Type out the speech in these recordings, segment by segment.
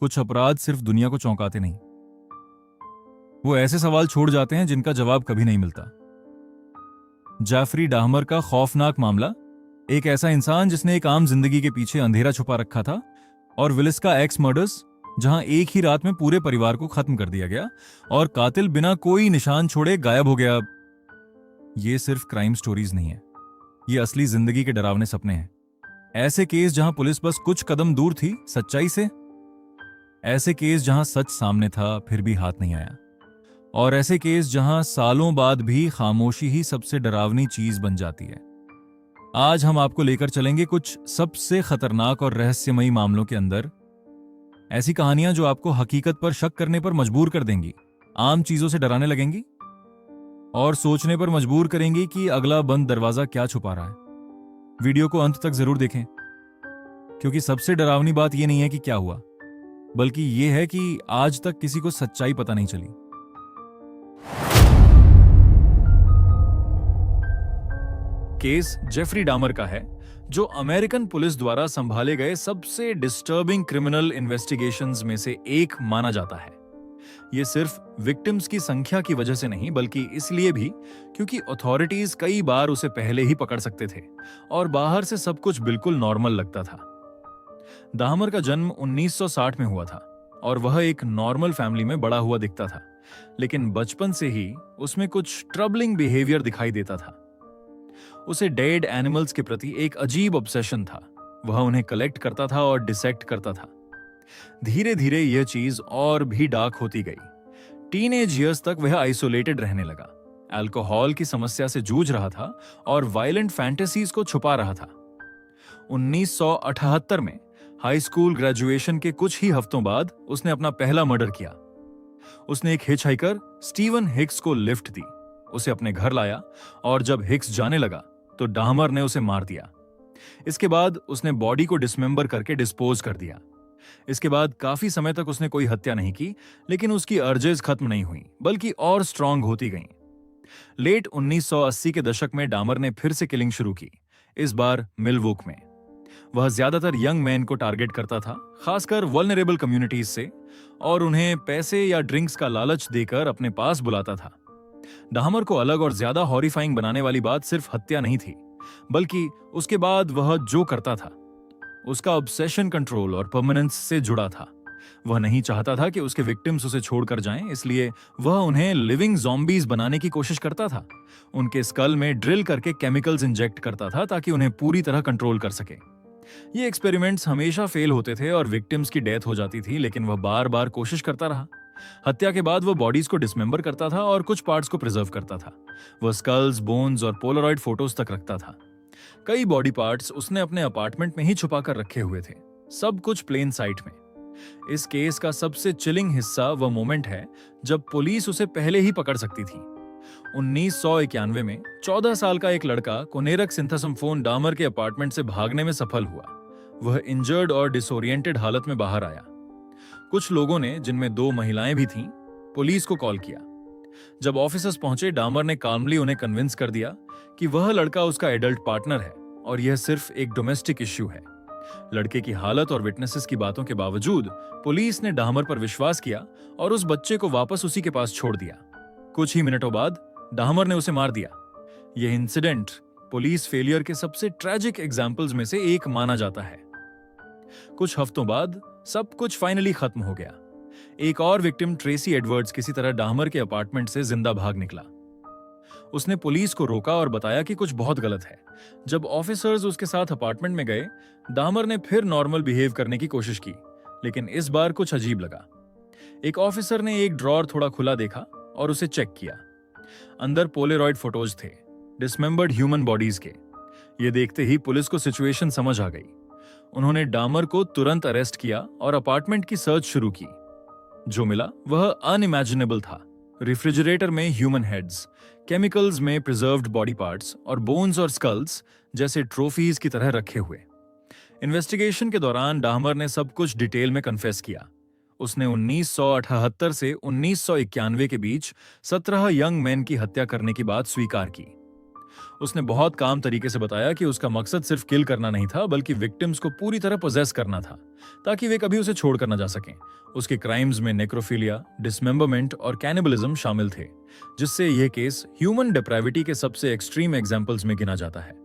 कुछ अपराध सिर्फ दुनिया को चौंकाते नहीं, वो ऐसे सवाल छोड़ जाते हैं जिनका जवाब कभी नहीं मिलता। जेफरी डाहमर का खौफनाक मामला, एक ऐसा इंसान जिसने एक आम जिंदगी के पीछे अंधेरा छुपा रखा था, और विलिस का एक्स मर्डर्स, जहां एक ही रात में पूरे परिवार को खत्म कर दिया गया और कातिल बिना कोई निशान छोड़े गायब हो गया। ये सिर्फ क्राइम स्टोरीज नहीं है, ये असली जिंदगी के डरावने सपने हैं। ऐसे केस जहां पुलिस बस कुछ कदम दूर थी सच्चाई से, ऐसे केस जहां सच सामने था फिर भी हाथ नहीं आया, और ऐसे केस जहां सालों बाद भी खामोशी ही सबसे डरावनी चीज बन जाती है। आज हम आपको लेकर चलेंगे कुछ सबसे खतरनाक और रहस्यमयी मामलों के अंदर, ऐसी कहानियां जो आपको हकीकत पर शक करने पर मजबूर कर देंगी, आम चीजों से डराने लगेंगी और सोचने पर मजबूर करेंगी कि अगला बंद दरवाजा क्या छुपा रहा है। वीडियो को अंत तक जरूर देखें, क्योंकि सबसे डरावनी बात यह नहीं है कि क्या हुआ, बल्कि यह है कि आज तक किसी को सच्चाई पता नहीं चली। केस जेफरी डामर का है, जो अमेरिकन पुलिस द्वारा संभाले गए सबसे डिस्टर्बिंग क्रिमिनल इन्वेस्टिगेशंस में से एक माना जाता है। यह सिर्फ विक्टिम्स की संख्या की वजह से नहीं, बल्कि इसलिए भी क्योंकि अथॉरिटीज कई बार उसे पहले ही पकड़ सकते थे और बाहर से सब कुछ बिल्कुल नॉर्मल लगता था। डाहमर का जन्म 1960 में हुआ था और वह एक नॉर्मल फैमिली में बड़ा हुआ दिखता था, लेकिन बचपन से ही उसमें कुछ ट्रबलिंग बिहेवियर दिखाई देता था। उसे डेड एनिमल्स के प्रति एक अजीब ऑब्सेशन था। वह उन्हें कलेक्ट करता था और डिसेक्ट करता था। धीरे धीरे यह चीज और भी डार्क होती गई। टीनेज ईयर्स तक वह आइसोलेटेड रहने लगा, अल्कोहल की समस्या से जूझ रहा था और वायलेंट फैंटेसीज को छुपा रहा था। 1978 में हाई स्कूल ग्रेजुएशन के कुछ ही हफ्तों बाद उसने अपना पहला मर्डर किया। उसने एक हिचहाइकर स्टीवन हिक्स को लिफ्ट दी, उसे अपने घर लाया, और जब हिक्स जाने लगा तो डाहमर ने उसे मार दिया। इसके बाद उसने बॉडी को डिसमेंबर करके डिस्पोज कर दिया। इसके बाद काफी समय तक उसने कोई हत्या नहीं की, लेकिन उसकी अर्जेस खत्म नहीं हुई, बल्कि और स्ट्रांग होती गईं। लेट 1980 के दशक में डामर ने फिर से किलिंग शुरू की, इस बार मिलवोक में। वह ज्यादातर यंग मैन को टारगेट करता था, खासकर वल्नरेबल कम्युनिटीज से, और उन्हें पैसे या ड्रिंक्स का लालच देकर अपने पास बुलाता था। डाहमर को अलग और ज्यादा हॉरिफाइंग बनाने वाली बात सिर्फ हत्या नहीं थी, बल्कि उसके बाद वह जो करता था उसका ऑब्सेशन कंट्रोल और परमानेंस से जुड़ा था। वह नहीं चाहता था कि उसके विक्टिम्स उसे छोड़कर जाएं, इसलिए वह उन्हें लिविंग ज़ॉम्बीज बनाने की कोशिश करता था। उनके स्कल में ड्रिल करके केमिकल्स इंजेक्ट करता था ताकि उन्हें पूरी तरह कंट्रोल कर सके। ये एक्सपेरिमेंट्स हमेशा फेल होते थे और विक्टिम्स की डेथ हो जाती थी, लेकिन वह बार बार कोशिश करता रहा। हत्या के बाद वह बॉडीज को डिसमेंबर करता था और कुछ पार्ट्स को प्रिजर्व करता था। वह स्कल्स, बोन्स और पोलरॉइड फोटोज तक रखता था। कई बॉडी पार्ट्स उसने अपने अपार्टमेंट में ही छुपा कर रखे हुए थे, सब कुछ प्लेन साइट में। इस केस का सबसे चिलिंग हिस्सा वह मोमेंट है जब पुलिस उसे पहले ही पकड़ सकती थी। 1991 में 14 साल का एक लड़का कोनेरक सिंथासम्फोन डामर के अपार्टमेंट से भागने में सफल हुआ। वह इंजर्ड और डिसोरिएंटेड हालत में बाहर आया। कुछ लोगों ने, जिनमें 2 महिलाएं भी थीं, पुलिस को कॉल किया। जब ऑफिसर्स पहुंचे, डामर ने काल्मली उन्हें कन्विंस कर दिया कि वह लड़का उसका एडल्ट पार्टनर है और यह सिर्फ एक डोमेस्टिक इश्यू है। लड़के की हालत और विटनेसेस की बातों के बावजूद पुलिस ने डामर पर विश्वास किया और उस बच्चे को वापस उसी के पास छोड़ दिया। कुछ ही मिनटों बाद डामर ने उसे मार दिया। यह इंसिडेंट पुलिस फेलियर के सबसे ट्रैजिक एग्जाम्पल्स में से एक माना जाता है। कुछ हफ्तों बाद सब कुछ फाइनली खत्म हो गया। एक और विक्टिम, ट्रेसी एडवर्ड्स, किसी तरह डाहमर के अपार्टमेंट से जिंदा भाग निकला। उसने पुलिस को रोका और बताया कि कुछ बहुत गलत है। जब ऑफिसर्स उसके साथ अपार्टमेंट में गए, डामर ने फिर नॉर्मल बिहेव करने की कोशिश की, लेकिन इस बार कुछ अजीब लगा। एक ऑफिसर ने एक ड्रॉर थोड़ा खुला देखा और उसे चेक किया। अंदर पोलेरॉइड फोटोज थे, डिसमेंबर्ड ह्यूमन बॉडीज के। ये देखते ही पुलिस को सिचुएशन समझ आ गई। उन्होंने डामर को तुरंत अरेस्ट किया और अपार्टमेंट की सर्च शुरू की। जो मिला वह अनइमेजिनेबल था। रेफ्रिजरेटर में ह्यूमन हेड्स, केमिकल्स में प्रिजर्व्ड बॉडी पार्ट्स और बोन्स और स्कल्स जैसे ट्रॉफीज की तरह रखे हुए। इन्वेस्टिगेशन के दौरान डाहमर ने सब कुछ डिटेल में कन्फेस किया। उसने 1978 से 1991 के बीच 17 यंग मैन की हत्या करने की बात स्वीकार की। उसने बहुत काम तरीके से बताया कि उसका मकसद सिर्फ किल करना नहीं था, बल्कि विक्टिम्स को पूरी तरह पोजेस करना था, ताकि वे कभी उसे छोड़कर न जा सकें। उसके क्राइम्स में नेक्रोफिलिया, डिसमेंबरमेंट और कैनिबलिज्म शामिल थे, जिससे यह केस ह्यूमन डेप्राविटी के सबसे एक्सट्रीम एग्जाम्पल्स में गिना जाता है।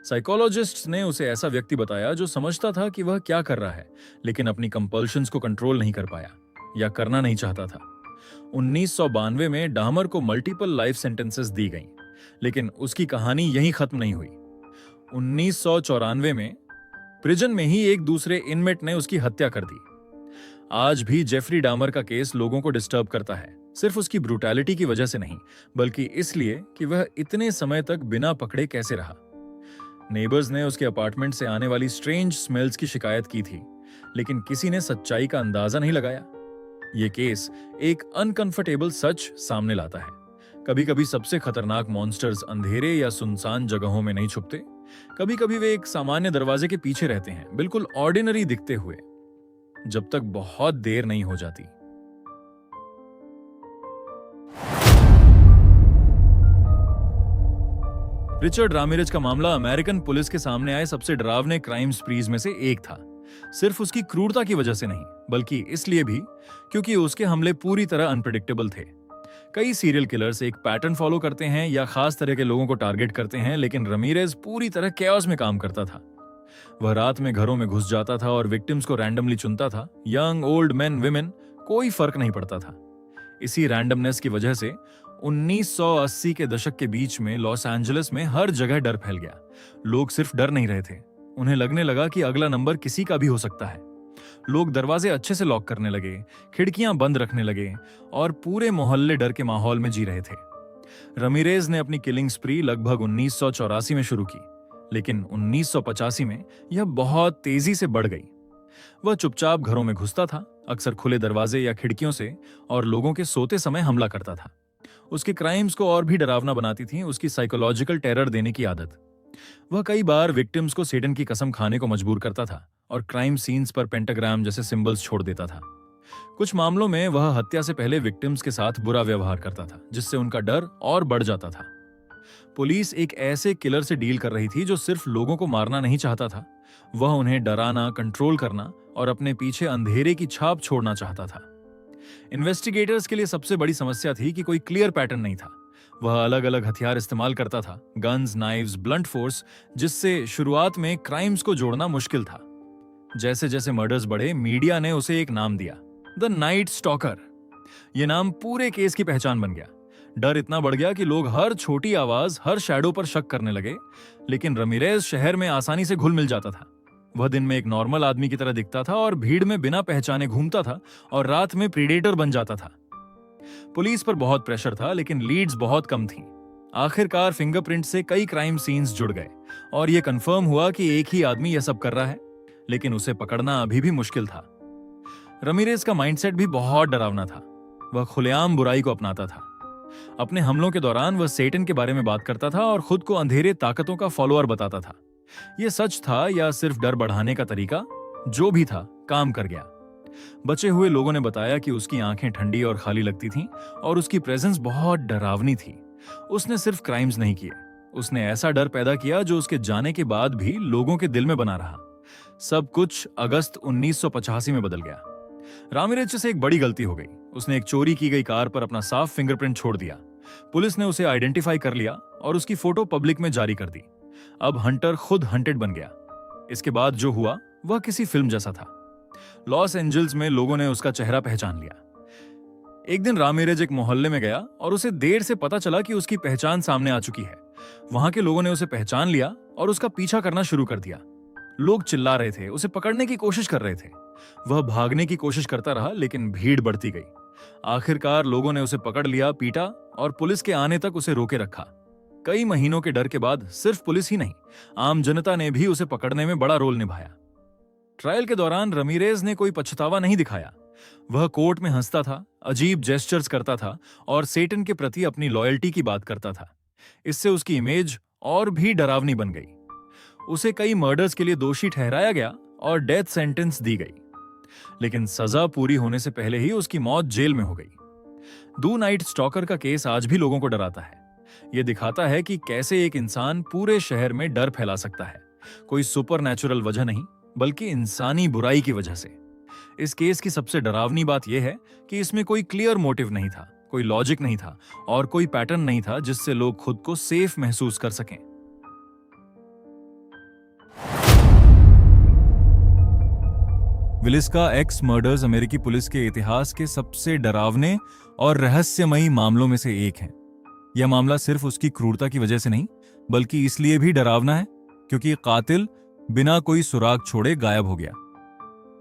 साइकोलॉजिस्ट्स ने उसे ऐसा व्यक्ति बताया जो समझता था कि वह क्या कर रहा है, लेकिन अपनी कंपल्शंस को कंट्रोल नहीं कर पाया या करना नहीं चाहता था। 1992 में डामर को मल्टीपल लाइफ सेंटेंसेस दी गईं, लेकिन उसकी कहानी यहीं खत्म नहीं हुई। 1994 में प्रिजन में ही एक दूसरे इनमेट ने उसकी हत्या कर दी। आज भी जेफरी डामर का केस लोगों को डिस्टर्ब करता है, सिर्फ उसकी ब्रूटैलिटी की वजह से नहीं, बल्कि इसलिए कि वह इतने समय तक बिना पकड़े कैसे रहा। नेबर्स ने उसके अपार्टमेंट से आने वाली स्ट्रेंज स्मेल्स की शिकायत की थी, लेकिन किसी ने सच्चाई का अंदाजा नहीं लगाया। यह केस एक अनकंफर्टेबल सच सामने लाता है। कभी कभी सबसे खतरनाक मॉन्स्टर्स अंधेरे या सुनसान जगहों में नहीं छुपते, कभी कभी वे एक सामान्य दरवाजे के पीछे रहते हैं, बिल्कुल ऑर्डिनरी दिखते हुए, जब तक बहुत देर नहीं हो जाती। रिचर्ड रामिरेज का मामला अमेरिकन पुलिस के सामने आए सबसे डरावने क्राइम स्प्रीज में से एक था। सिर्फ उसकी क्रूरता की वजह से नहीं, बल्कि इसलिए भी क्योंकि उसके हमले पूरी तरह अनप्रेडिक्टेबल थे। कई सीरियल किलर्स एक पैटर्न फॉलो करते हैं या खास तरह के लोगों को टारगेट करते हैं, लेकिन रमीरेज पूरी तरह कैओस में काम करता था। वह रात में घरों में घुस जाता था और विक्टिम्स को रैंडमली चुनता था। यंग, ओल्ड, मेन, विमेन, कोई फर्क नहीं पड़ता था। इसी रैंडमनेस की वजह से 1980 के दशक के बीच में लॉस एंजलिस में हर जगह डर फैल गया। लोग सिर्फ डर नहीं रहे थे, उन्हें लगने लगा कि अगला नंबर किसी का भी हो सकता है। लोग दरवाजे अच्छे से लॉक करने लगे, खिड़कियां बंद रखने लगे और पूरे मोहल्ले डर के माहौल में जी रहे थे। रमीरेज ने अपनी किलिंग स्प्री लगभग 1984 में शुरू की, लेकिन 1985 में यह बहुत तेजी से बढ़ गई। वह चुपचाप घरों में घुसता था, अक्सर खुले दरवाजे या खिड़कियों से, और लोगों के सोते समय हमला करता था। उसके क्राइम्स को और भी डरावना बनाती थी उसकी साइकोलॉजिकल टेरर देने की आदत। वह कई बार विक्टिम्स को सेटन की कसम खाने को मजबूर करता था और क्राइम सीन्स पर पेंटाग्राम जैसे सिंबल्स छोड़ देता था। कुछ मामलों में वह हत्या से पहले विक्टिम्स के साथ बुरा व्यवहार करता था, जिससे उनका डर और बढ़ जाता था। पुलिस एक ऐसे किलर से डील कर रही थी जो सिर्फ लोगों को मारना नहीं चाहता था, वह उन्हें डराना, कंट्रोल करना और अपने पीछे अंधेरे की छाप छोड़ना चाहता था। इन्वेस्टिगेटर्स के लिए सबसे बड़ी समस्या थी कि कोई क्लियर पैटर्न नहीं था। वह अलग अलग हथियार इस्तेमाल करता था, गन्स, नाइव्स, ब्लंट फोर्स, जिससे शुरुआत में क्राइम्स को जोड़ना मुश्किल था। जैसे जैसे मर्डर्स बढ़े, मीडिया ने उसे एक नाम दिया, द नाइट स्टॉकर। यह नाम पूरे केस की पहचान बन गया। डर इतना बढ़ गया कि लोग हर छोटी आवाज, हर शैडो पर शक करने लगे। लेकिन रमीरेज शहर में आसानी से घुल मिल जाता था। वह दिन में एक नॉर्मल आदमी की तरह दिखता था और भीड़ में बिना पहचाने घूमता था, और रात में प्रीडेटर बन जाता था। पुलिस पर बहुत प्रेशर था, लेकिन लीड्स बहुत कम थीं। आखिरकार फिंगरप्रिंट से कई क्राइम सीन्स जुड़ गए और यह कंफर्म हुआ कि एक ही आदमी यह सब कर रहा है, लेकिन उसे पकड़ना अभी भी मुश्किल था। रमीरेज का माइंडसेट भी बहुत डरावना था। वह खुलेआम बुराई को अपनाता था। अपने हमलों के दौरान वह सेटन के बारे में बात करता था और खुद को अंधेरे ताकतों का फॉलोअर बताता था। यह सच था या सिर्फ डर बढ़ाने का तरीका, जो भी था काम कर गया। बचे हुए लोगों ने बताया कि उसकी आंखें ठंडी और खाली लगती थीं और उसकी प्रेजेंस बहुत डरावनी थी। उसने सिर्फ क्राइम्स नहीं किए, उसने ऐसा डर पैदा किया जो उसके जाने के बाद भी लोगों के दिल में बना रहा। सब कुछ अगस्त 1985 में बदल गया। रामिरेज से एक बड़ी गलती हो गई। उसने एक चोरी की गई कार पर अपना साफ फिंगरप्रिंट छोड़ दिया। पुलिस ने उसे आइडेंटिफाई कर लिया और उसकी फोटो पब्लिक में जारी कर दी। अब हंटर खुद हंटेड बन गया। इसके बाद जो हुआ वह किसी फिल्म जैसा था। लॉस एंजल्स में लोगों ने उसका चेहरा पहचान लिया। एक दिन रामिरेज एक मोहल्ले में गया और उसे देर से पता चला कि उसकी पहचान सामने आ चुकी है। वहां के लोगों ने उसे पहचान लिया और उसका पीछा करना शुरू कर दिया। लोग चिल्ला रहे थे, उसे पकड़ने की कोशिश कर रहे थे। वह भागने की कोशिश करता रहा, लेकिन भीड़ बढ़ती गई। आखिरकार लोगों ने उसे पकड़ लिया, पीटा और पुलिस के आने तक उसे रोके रखा। कई महीनों के डर के बाद सिर्फ पुलिस ही नहीं, आम जनता ने भी उसे पकड़ने में बड़ा रोल निभाया। ट्रायल के दौरान रमीरेज ने कोई पछतावा नहीं दिखाया। वह कोर्ट में हंसता था, अजीब जेस्चर्स करता था और सेटन के प्रति अपनी लॉयल्टी की बात करता था। इससे उसकी इमेज और भी डरावनी बन गई। उसे कई मर्डर्स के लिए दोषी ठहराया गया और डेथ सेंटेंस दी गई, लेकिन सजा पूरी होने से पहले ही उसकी मौत जेल में हो गई। दो नाइट स्टॉकर का केस आज भी लोगों को डराता है। ये दिखाता है कि कैसे एक इंसान पूरे शहर में डर फैला सकता है, कोई सुपर नेचुरल वजह नहीं, बल्कि इंसानी बुराई की वजह से। इस केस की सबसे डरावनी बात यह है कि इसमें कोई क्लियर मोटिव नहीं था, कोई लॉजिक नहीं था और कोई पैटर्न नहीं था जिससे लोग खुद को सेफ महसूस कर सकें। विलिस्का एक्स मर्डर्स अमेरिकी पुलिस के इतिहास के सबसे डरावने और रहस्यमयी मामलों में से एक है। यह मामला सिर्फ उसकी क्रूरता की वजह से नहीं, बल्कि इसलिए भी डरावना है क्योंकि कातिल बिना कोई सुराग छोड़े गायब हो गया।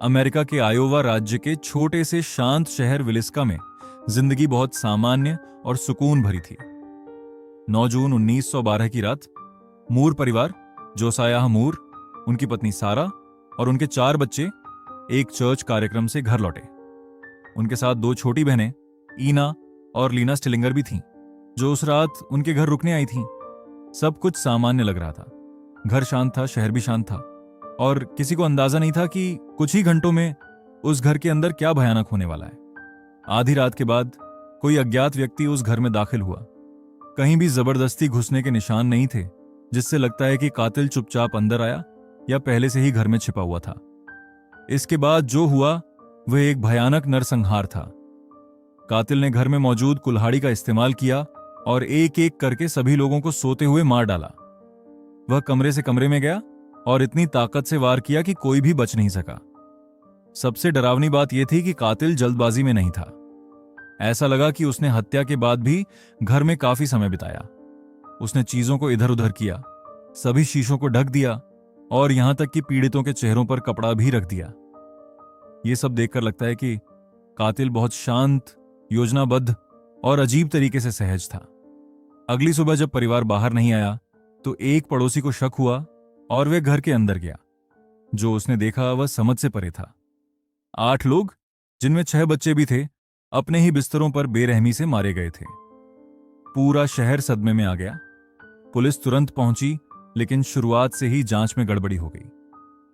अमेरिका के आयोवा राज्य के छोटे से शांत शहर विलिस्का में जिंदगी बहुत सामान्य और सुकून भरी थी। 9 जून 1912 की रात मूर परिवार, जोसायाह मूर, उनकी पत्नी सारा और उनके 4 बच्चे एक चर्च कार्यक्रम से घर लौटे। उनके साथ 2 छोटी बहनें ईना और लीना स्टिलिंगर भी थीं, जो उस रात उनके घर रुकने आई थीं। सब कुछ सामान्य लग रहा था। घर शांत था, शहर भी शांत था और किसी को अंदाजा नहीं था कि कुछ ही घंटों में उस घर के अंदर क्या भयानक होने वाला है। आधी रात के बाद कोई अज्ञात व्यक्ति उस घर में दाखिल हुआ। कहीं भी जबरदस्ती घुसने के निशान नहीं थे, जिससे लगता है कि कातिल चुपचाप अंदर आया या पहले से ही घर में छिपा हुआ था। इसके बाद जो हुआ वह एक भयानक नरसंहार था। कातिल ने घर में मौजूद कुल्हाड़ी का इस्तेमाल किया और एक एक करके सभी लोगों को सोते हुए मार डाला। वह कमरे से कमरे में गया और इतनी ताकत से वार किया कि कोई भी बच नहीं सका। सबसे डरावनी बात यह थी कि कातिल जल्दबाजी में नहीं था। ऐसा लगा कि उसने हत्या के बाद भी घर में काफी समय बिताया। उसने चीजों को इधर उधर किया, सभी शीशों को ढक दिया और यहां तक कि पीड़ितों के चेहरों पर कपड़ा भी रख दिया। यह सब देखकर लगता है कि कातिल बहुत शांत, योजनाबद्ध और अजीब तरीके से सहज था। अगली सुबह जब परिवार बाहर नहीं आया तो एक पड़ोसी को शक हुआ और वह घर के अंदर गया। जो उसने देखा वह समझ से परे था। 8 लोग, जिनमें 6 बच्चे भी थे, अपने ही बिस्तरों पर बेरहमी से मारे गए थे। पूरा शहर सदमे में आ गया। पुलिस तुरंत पहुंची, लेकिन शुरुआत से ही जांच में गड़बड़ी हो गई।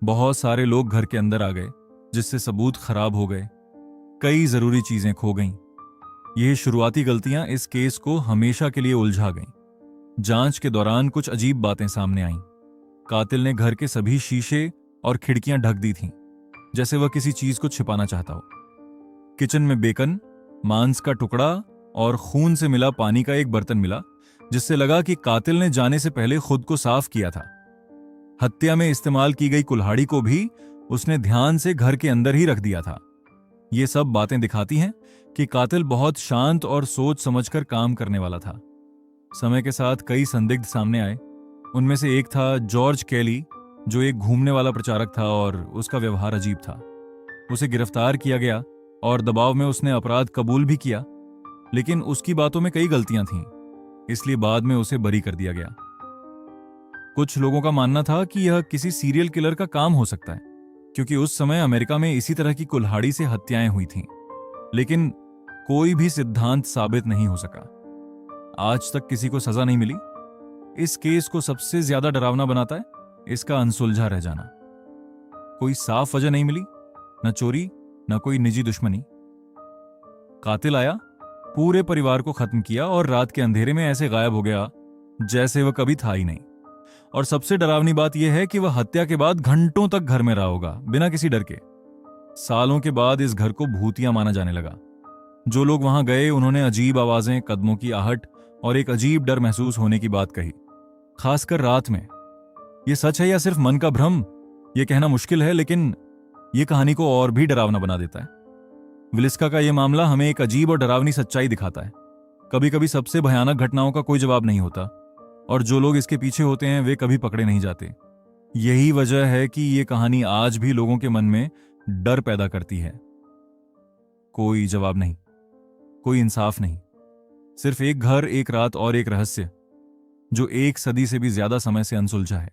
बहुत सारे लोग घर के अंदर आ गए, जिससे सबूत खराब हो गए। कई जरूरी चीजें खो गईं। यह शुरुआती गलतियां इस केस को हमेशा के लिए उलझा गईं। जांच के दौरान कुछ अजीब बातें सामने आईं। कातिल ने घर के सभी शीशे और खिड़कियां ढक दी थीं, जैसे वह किसी चीज को छिपाना चाहता हो। किचन में बेकन, मांस का टुकड़ा और खून से मिला पानी का एक बर्तन मिला, जिससे लगा कि कातिल ने जाने से पहले खुद को साफ किया था। हत्या में इस्तेमाल की गई कुल्हाड़ी को भी उसने ध्यान से घर के अंदर ही रख दिया था। ये सब बातें दिखाती हैं कि कातिल बहुत शांत और सोच समझकर काम करने वाला था। समय के साथ कई संदिग्ध सामने आए। उनमें से एक था जॉर्ज कैली, जो एक घूमने वाला प्रचारक था और उसका व्यवहार अजीब था। उसे गिरफ्तार किया गया और दबाव में उसने अपराध कबूल भी किया, लेकिन उसकी बातों में कई गलतियां थीं, इसलिए बाद में उसे बरी कर दिया गया। कुछ लोगों का मानना था कि यह किसी सीरियल किलर का काम हो सकता है, क्योंकि उस समय अमेरिका में इसी तरह की कुल्हाड़ी से हत्याएं हुई थीं, लेकिन कोई भी सिद्धांत साबित नहीं हो सका। आज तक किसी को सजा नहीं मिली। इस केस को सबसे ज्यादा डरावना बनाता है इसका अनसुलझा रह जाना। कोई साफ वजह नहीं मिली, न चोरी, न कोई निजी दुश्मनी। कातिल आया, पूरे परिवार को खत्म किया और रात के अंधेरे में ऐसे गायब हो गया जैसे वह कभी था ही नहीं। और सबसे डरावनी बात यह है कि वह हत्या के बाद घंटों तक घर में रहा होगा, बिना किसी डर के। सालों के बाद इस घर को भूतिया माना जाने लगा। जो लोग वहां गए उन्होंने अजीब आवाजें, कदमों की आहट और एक अजीब डर महसूस होने की बात कही, खासकर रात में। यह सच है या सिर्फ मन का भ्रम, यह कहना मुश्किल है, लेकिन यह कहानी को और भी डरावना बना देता है। विलिस्का का यह मामला हमें एक अजीब और डरावनी सच्चाई दिखाता है। कभी कभी सबसे भयानक घटनाओं का कोई जवाब नहीं होता, और जो लोग इसके पीछे होते हैं वे कभी पकड़े नहीं जाते। यही वजह है कि यह कहानी आज भी लोगों के मन में डर पैदा करती है। कोई जवाब नहीं, कोई इंसाफ नहीं, सिर्फ एक घर, एक रात और एक रहस्य जो 1 सदी से भी ज्यादा समय से अनसुलझा है।